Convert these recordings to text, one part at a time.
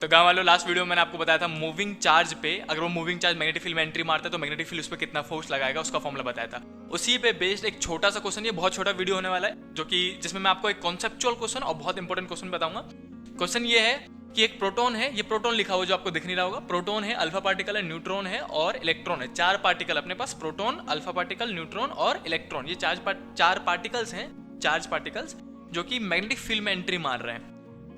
तो गाँव वालों, लास्ट वीडियो में मैंने आपको बताया था मूविंग चार्ज पे अगर वो मूविंग चार्ज मैग्नेटिक फील्ड में एंट्री मारता है तो मैग्नेटिक फील्ड उस पर कितना फोर्स लगाएगा, उसका फॉर्मूला बताया था। उसी पे बेस्ड एक छोटा सा क्वेश्चन, ये बहुत छोटा वीडियो होने वाला है, जो कि जिसमें मैं आपको एक कॉन्सेप्चुअल क्वेश्चन और बहुत इंपॉर्टेंट क्वेश्चन बताऊंगा। क्वेश्चन ये है कि एक प्रोटॉन है, ये प्रोटॉन लिखा हुआ जो आपको दिख नहीं रहा होगा, प्रोटॉन है, अल्फा पार्टिकल है, न्यूट्रॉन है और इलेक्ट्रॉन है। चार पार्टिकल अपने पास, प्रोटॉन, अल्फा पार्टिकल, न्यूट्रॉन और इलेक्ट्रॉन, ये चार पार्टिकल्स हैं, चार्ज पार्टिकल्स जो कि मैग्नेटिक फील्ड में एंट्री मार रहे हैं।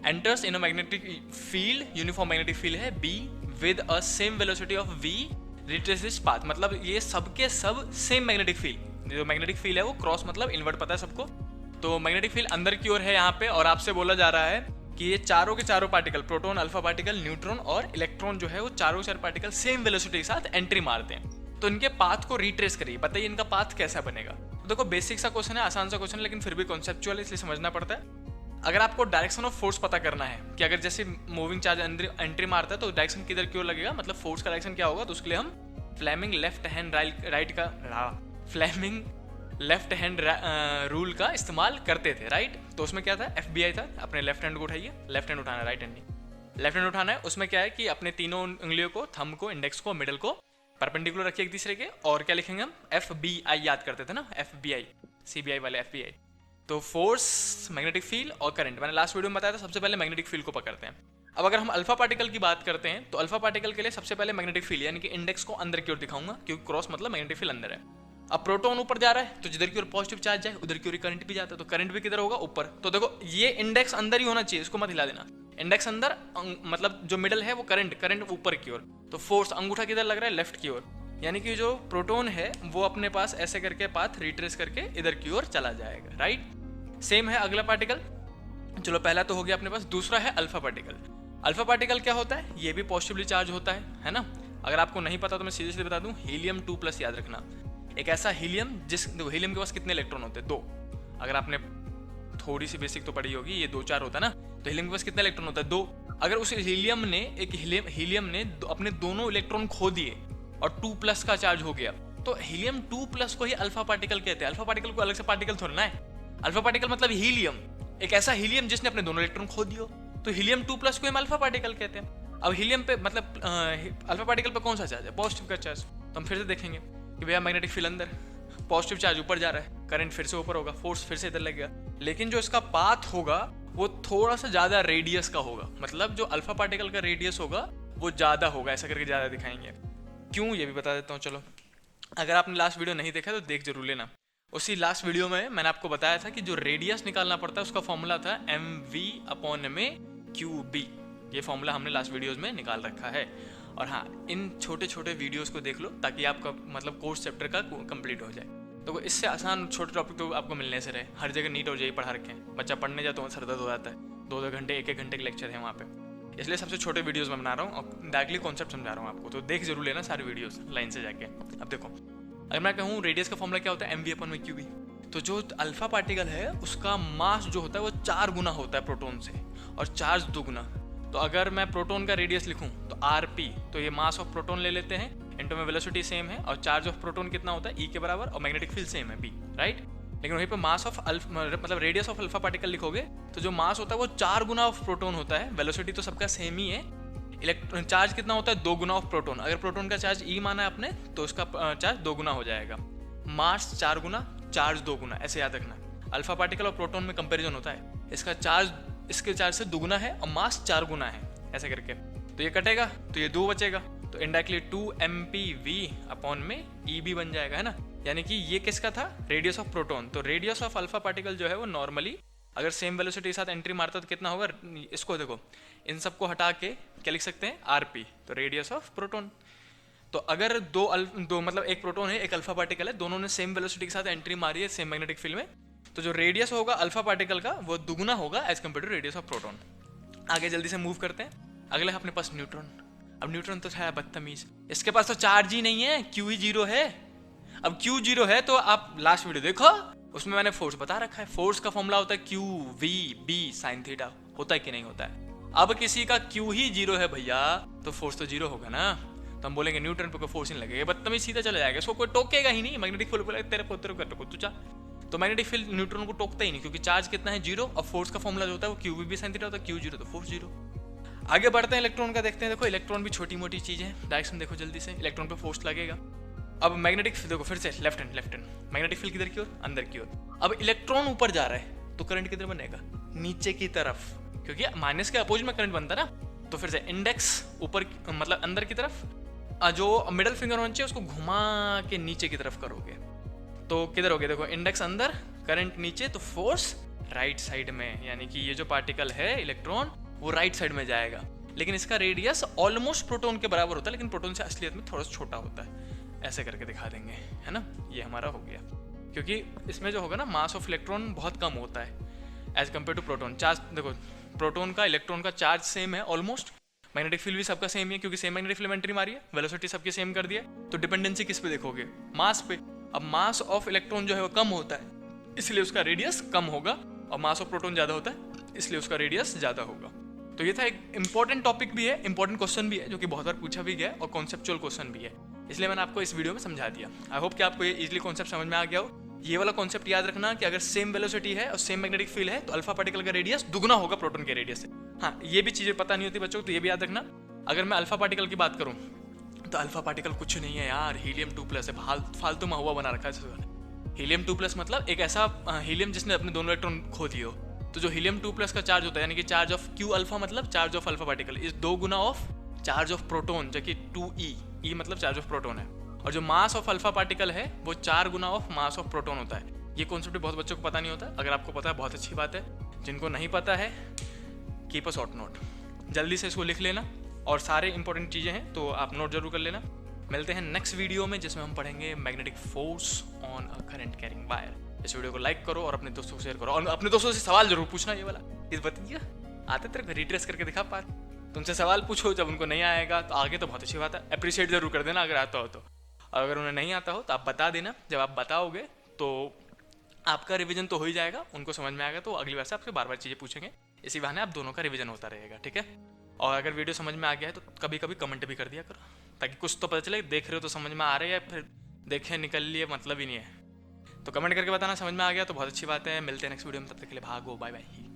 Enters in a magnetic field, uniform magnetic field है B with a same velocity of v retraces path. मतलब ये सबके सब सेम मैग्नेटिक फील्ड, जो मैग्नेटिक फील्ड है वो क्रॉस मतलब इनवर्ट पता है सबको। तो मैग्नेटिक फील्ड अंदर की ओर है यहाँ पे, और आपसे बोला जा रहा है कि ये चारों के चारों particle, proton, alpha particle, neutron और इलेक्ट्रॉन जो है वो चारों चार पार्टिकल सेम वेलोसिटी के साथ एंट्री मारते हैं। तो इनके पाथ को रिट्रेस करिए, बताइए इनका पाथ कैसा बनेगा। तो देखो बेसिक सा क्वेश्चन है, आसान सा क्वेश्चन है, लेकिन फिर भी कॉन्सेप्चुअल है इसलिए समझना पड़ता है। अगर आपको डायरेक्शन ऑफ फोर्स पता करना है कि अगर जैसे मूविंग चार्ज एंट्री मारता है तो डायरेक्शन किधर की ओर लगेगा, मतलब फोर्स का डायरेक्शन क्या होगा, तो उसके लिए हम फ्लेमिंग लेफ्ट हैंड रूल का इस्तेमाल करते थे, राइट। तो उसमें क्या था, FBI था, अपने लेफ्ट हैंड को उठाइए, लेफ्ट हैंड उठाना है, राइट हैंड नहीं, लेफ्ट हैंड उठाना है। उसमें क्या है कि अपने तीनों उंगलियों को, थंब को, इंडेक्स को, मिडल को परपेंडिकुलर रखिए एक दूसरे के, और क्या लिखेंगे हम, FBI याद करते थे ना, FBI, CBI वाले FBI। तो फोर्स, मैग्नेटिक फील्ड और करंट, मैंने लास्ट वीडियो में बताया था, सबसे पहले मैग्नेटिक फील्ड को पकड़ते हैं। अब अगर हम अल्फा पार्टिकल की बात करते हैं तो अल्फा पार्टिकल के लिए सबसे पहले मैग्नेटिक फील्ड यानी कि इंडेक्स को अंदर की ओर दिखाऊंगा, क्योंकि क्रॉस मतलब मैग्नेटिक फील्ड अंदर है। अब प्रोटॉन ऊपर जा रहा है तो जिधर की ओर पॉजिटिव चार्ज जाए उधर की ओर करंट भी जाता है, तो करंट भी किधर होगा, ऊपर। तो देखो ये इंडेक्स अंदर ही होना चाहिए, इसको मत हिला देना, इंडेक्स अंदर, मतलब जो मिडल है वो करंट ऊपर की ओर। तो फोर्स अंगूठा किधर लग रहा है, लेफ्ट की ओर, यानी कि जो प्रोटॉन है वो अपने पास ऐसे करके पाथ रिट्रेस करके इधर की ओर चला जाएगा, राइट। सेम है अगला पार्टिकल, चलो पहला तो हो गया अपने पास, दूसरा है अल्फा पार्टिकल। अल्फा पार्टिकल क्या होता है, ये भी पॉजिटिवली चार्ज होता है ना। अगर आपको नहीं पता तो मैं सीधे सीधे बता दूं, हीलियम 2+ याद रखना। एक ऐसा हीलियम हीलियम के पास कितने इलेक्ट्रॉन होते हैं, 2। अगर आपने थोड़ी सी बेसिक तो पढ़ी होगी, ये 2-4 होता है ना, तो हीलियम के पास कितने इलेक्ट्रॉन होता है, 2। अगर उस हीलियम ने अपने दोनों इलेक्ट्रॉन खो दिए और 2+ का चार्ज हो गया, तो हीलियम 2+ को ही अल्फा पार्टिकल कहते हैं। अल्फा पार्टिकल को अलग से पार्टिकल थोड़ा ना है, अल्फा पार्टिकल मतलब हीलियम, एक ऐसा हीलियम जिसने अपने दोनों इलेक्ट्रॉन खो दियो, तो हीलियम 2+ को हम अल्फा पार्टिकल कहते हैं। अब हीलियम पे मतलब अल्फा पार्टिकल पे कौन सा चार्ज है, पॉजिटिव का चार्ज। तो हम फिर से देखेंगे कि भैया मैग्नेटिक फील्ड अंदर, पॉजिटिव चार्ज ऊपर जा रहा है, करंट फिर से ऊपर होगा, फोर्स फिर से इधर लगेगा, लेकिन जो इसका पाथ होगा वो थोड़ा सा ज्यादा रेडियस का होगा, मतलब जो अल्फा पार्टिकल का रेडियस होगा वो ज्यादा होगा, ऐसा करके ज्यादा दिखाएंगे। क्यों, ये भी बता देता हूँ। चलो अगर आपने लास्ट वीडियो नहीं देखा तो देख जरूर लेना। उसी लास्ट वीडियो में मैंने आपको बताया था कि जो रेडियस निकालना पड़ता है उसका फॉर्मूला था mv/QB। ये फॉर्मूला हमने लास्ट वीडियोस में निकाल रखा है। और हाँ, इन छोटे छोटे वीडियोस को देख लो ताकि आपका मतलब कोर्स चैप्टर का कंप्लीट हो जाए। तो इससे आसान छोटे टॉपिक तो आपको मिलने से रहे, हर जगह नीट और जेई पढ़ा रखे हैं, बच्चा पढ़ने जाए तो सर दर्द हो जाता है, 2-2 घंटे 1-1 घंटे के लेक्चर है वहाँ पे, इसलिए सबसे छोटे वीडियोस में बना रहा हूँ और डायरेक्टली कॉन्सेप्ट समझा रहा हूँ आपको। तो देख जरूर लेना सारे वीडियोस लाइन से जाके। अब देखो, अगर मैं कहूँ रेडियस का फॉर्मूला क्या होता है, mv/QB। तो जो अल्फा पार्टिकल है उसका मास जो होता है वो 4 गुना होता है प्रोटॉन से, और चार्ज 2 गुना। तो अगर मैं प्रोटॉन का रेडियस लिखूं तो RP, तो ये मास ऑफ प्रोटॉन ले लेते हैं, इनटू में वेलोसिटी सेम है, और चार्ज ऑफ प्रोटॉन कितना होता है, E के बराबर, और मैग्नेटिक फील्ड सेम है B, राइट। लेकिन वहीं पे मास ऑफ मतलब रेडियस ऑफ अल्फा पार्टिकल लिखोगे तो जो मास होता है वो 4 गुना ऑफ प्रोटॉन होता है, वेलोसिटी तो सबका सेम ही है, इलेक्ट्रॉन चार्ज कितना होता है, 2 गुना ऑफ प्रोटॉन। अगर प्रोटॉन का चार्ज E माना है आपने तो उसका चार्ज 2 गुना हो जाएगा, मास 4 गुना, चार्ज 2 गुना, ऐसे याद रखना। अल्फा पार्टिकल और प्रोटॉन में कंपैरिजन होता है, इसका चार्ज इसके चार्ज से 2 गुना है और मास 4 गुना है, ऐसे करके। तो ये कटेगा तो ये 2 बचेगा, तो इनडायरेक्टली 2mPV/EB बन जाएगा, है ना। यानी कि ये किसका था, रेडियस ऑफ प्रोटॉन। तो रेडियस ऑफ अल्फा पार्टिकल जो है वो नॉर्मली अगर सेम वेलोसिटी के साथ एंट्री मारता तो कितना होगा, इसको देखो, इन सबको हटा के क्या लिख सकते हैं, RP, तो रेडियस ऑफ प्रोटॉन। तो अगर दो मतलब एक प्रोटॉन है एक अल्फा पार्टिकल है, दोनों ने सेम वेलोसिटी के साथ एंट्री मारी है सेम मैग्नेटिक फील्ड में, तो जो रेडियस होगा अल्फा पार्टिकल का वो दुगुना होगा as compare to radius of proton. आगे जल्दी से मूव करते हैं, अगले अपने पास न्यूट्रॉन। अब न्यूट्रॉन तो है बदतमीज, इसके पास तो चार्ज ही नहीं है, Q ही 0 है। अब Q 0 है तो आप लास्ट वीडियो देखो, उसमें मैंने फोर्स बता रखा है, फोर्स का फॉर्मूला होता है QVB sin थीटा, होता है कि नहीं होता है। अब किसी का Q ही 0 है भैया, तो फोर्स तो 0 होगा ना, तो हम बोलेंगे न्यूट्रॉन पे कोई फोर्स नहीं लगेगा, बदतमीज सीधा चला जाएगा, इसको कोई टोकेगा ही नहीं। मैग्नेटिक फील्ड बोलेगा तेरे पोते को टोको तू जा, तो मैग्नेटिक फील्ड न्यूट्रॉन को टोकता ही नहीं, क्योंकि चार्ज कितना है 0, और फोर्स का फॉर्मूला जो होता है वो QVB sin थीटा होता है, Q 0 तो फोर्स 0। आगे बढ़ते हैं, इलेक्ट्रॉन का देखते हैं। देखो इलेक्ट्रॉन भी छोटी मोटी चीज़ है। डायरेक्शन देखो जल्दी से, इलेक्ट्रॉन पे फोर्स लगेगा। अब मैग्नेटिक देखो फिर से लेफ्ट हैंड मैग्नेटिक फील्ड किधर की ओर, अंदर की ओर। अब इलेक्ट्रॉन ऊपर जा रहा है तो करंट किधर बनेगा, नीचे की तरफ, क्योंकि माइनस के अपोजिट में करंट बनता है ना। तो फिर से इंडेक्स ऊपर मतलब अंदर की तरफ, जो मिडल फिंगर होना चाहिए उसको घुमा के नीचे की तरफ करोगे तो किधर हो गया, देखो इंडेक्स अंदर, करंट नीचे, तो फोर्स राइट साइड में, यानी कि ये जो पार्टिकल है इलेक्ट्रॉन वो राइट साइड में जाएगा। लेकिन इसका रेडियस ऑलमोस्ट प्रोटॉन के बराबर होता है, लेकिन प्रोटॉन से असलियत में थोड़ा सा छोटा होता है। ऐसे करके दिखा देंगे, है ना। ये हमारा हो गया, क्योंकि इसमें जो होगा ना मास ऑफ इलेक्ट्रॉन बहुत कम होता है as compare to proton. Charge देखो प्रोटॉन का इलेक्ट्रॉन का चार्ज सेम है ऑलमोस्ट, मैग्नेटिक फील्ड भी सबका सेम ही है क्योंकि सेम मैग्नेटिक फील्ड एंट्री मारी है, वेलोसिटी सबकी सेम कर दिया। तो डिपेंडेंसी किस पे देखोगे, मास पे। अब मास ऑफ इलेक्ट्रॉन जो है वो कम होता है इसलिए उसका रेडियस कम होगा, और मास ऑफ प्रोटॉन ज़्यादा होता है इसलिए उसका रेडियस ज़्यादा होगा। तो ये था एक इंपॉर्टेंट टॉपिक भी है, इंपॉर्टेंट क्वेश्चन भी है जो कि बहुत बार पूछा भी गया और कॉन्सेप्चुअल क्वेश्चन भी है, इसलिए मैंने आपको इस वीडियो में समझा दिया। आई होप कि आपको ये इजीली कॉन्सेप्ट समझ में आ गया हो। ये वाला कॉन्सेप्ट याद रखना कि अगर सेम वेलोसिटी है और सेम मैग्नेटिक फील्ड है तो अल्फा पार्टिकल का रेडियस दुगना होगा प्रोटॉन के रेडियस से। हाँ, ये भी चीज़ें पता नहीं होती बच्चों को, तो ये भी याद रखना। अगर मैं अल्फा पार्टिकल की बात करूँ तो अल्फा पार्टिकल कुछ नहीं है यार, हीलियम 2+ है, फालतू में हुआ बना रखा है। हीलियम 2+ मतलब एक ऐसा हीलियम जिसने अपने दोनों इलेक्ट्रॉन खो दिए हो। तो जो हीलियम 2+ का चार्ज होता है, यानी कि चार्ज ऑफ Q अल्फा मतलब चार्ज ऑफ अल्फा पार्टिकल इस 2 गुना ऑफ चार्ज ऑफ प्रोटॉन, जो कि 2e, e मतलब चार्ज ऑफ प्रोटॉन है। और जो मास ऑफ अल्फा पार्टिकल है वो 4 गुना ऑफ मास ऑफ प्रोटॉन होता है। ये कॉन्सेप्ट बहुत बच्चों को पता नहीं होता, अगर आपको पता है बहुत अच्छी बात है, जिनको नहीं पता है कीप अ शॉर्ट नोट, जल्दी से इसको लिख लेना, और सारे इंपॉर्टेंट चीज़ें हैं तो आप नोट जरूर कर लेना। मिलते हैं नेक्स्ट वीडियो में जिसमें हम पढ़ेंगे magnetic force on a current carrying wire. इस वीडियो को लाइक करो और अपने दोस्तों को शेयर करो, और अपने दोस्तों से सवाल जरूर पूछना। ये वाला इस बताइए आते तेरे को रिट्रेस करके दिखा पा, तुमसे सवाल पूछो, जब उनको नहीं आएगा तो आगे तो बहुत अच्छी बात है, अप्रिशिएट जरूर कर देना अगर आता हो तो। अगर उन्हें नहीं आता हो तो आप बता देना, जब आप बताओगे तो आपका रिवीजन तो हो ही जाएगा, उनको समझ में आएगा तो अगली बार से आपसे बार बार चीज़ें पूछेंगे, इसी बहाने आप दोनों का रिवीजन होता रहेगा, ठीक है। और अगर वीडियो समझ में आ गया है तो कभी कभी कमेंट भी कर दिया करो, ताकि कुछ तो पता चले, देख रहे हो तो समझ में आ रहा है, या फिर देखे निकल लिए मतलब ही नहीं है। तो कमेंट करके बताना समझ में आ गया तो बहुत अच्छी बात है। मिलते हैं नेक्स्ट वीडियो में, तब तक के लिए भागो, बाय बाय।